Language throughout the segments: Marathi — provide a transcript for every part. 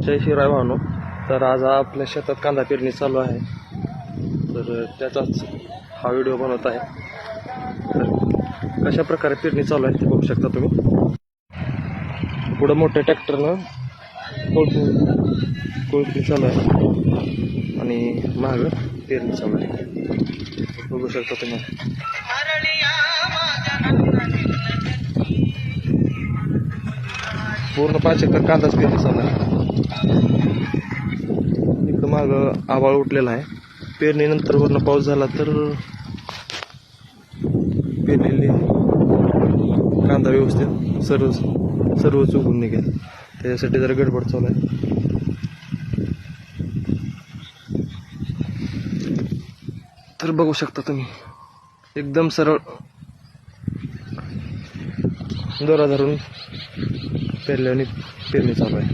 जय शिवराय भावनो. तर आज आपल्या शेतात कांदा पेरणी चालू आहे, तर त्याचाच हा व्हिडिओ बनवत आहे. तर कशा प्रकारे पेरणी चालू आहे ते बघू शकता तुम्ही. पुढं मोठ्या ट्रॅक्टरनं कोळपणी चालू आहे आणि मागं पेरणी चालू आहे, बघू शकता तुम्ही. पूर्ण 5 एकर कांदाच पेरणी चालू आहे. इकडं मागं आभाळ उठलेला आहे. पेरणीनंतर वरनं पाऊस झाला तर पेरलेली कांदा व्यवस्थित सर्वच उगून निघेल. त्याच्यासाठी जरा गडबड चालू आहे. तर बघू शकता तुम्ही, एकदम सरळ दोरा धरून पेरणी चालू आहे.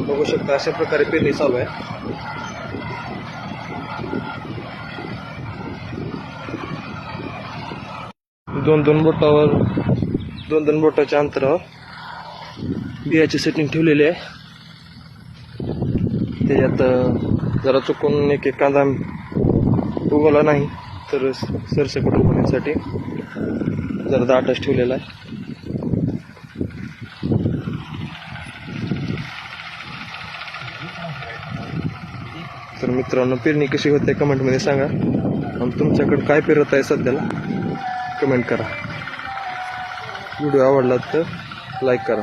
बघू शकता अशा प्रकारे पेरणी चालू आहे. दोन बोटाच्या अंतरावर बियाची सेटिंग ठेवलेली आहे. त्याच्यात जरा चुकून एक कांदा उगवला नाही तर सरसकट उगवण्यासाठी जरा दाटच ठेवलेला आहे. तर मित्रांनो, पेरणी कशी होते कमेंटमध्ये सांगा, आणि तुमच्याकडे काय पेरत आहे सध्याला कमेंट करा. व्हिडिओ आवडला तर लाईक करा.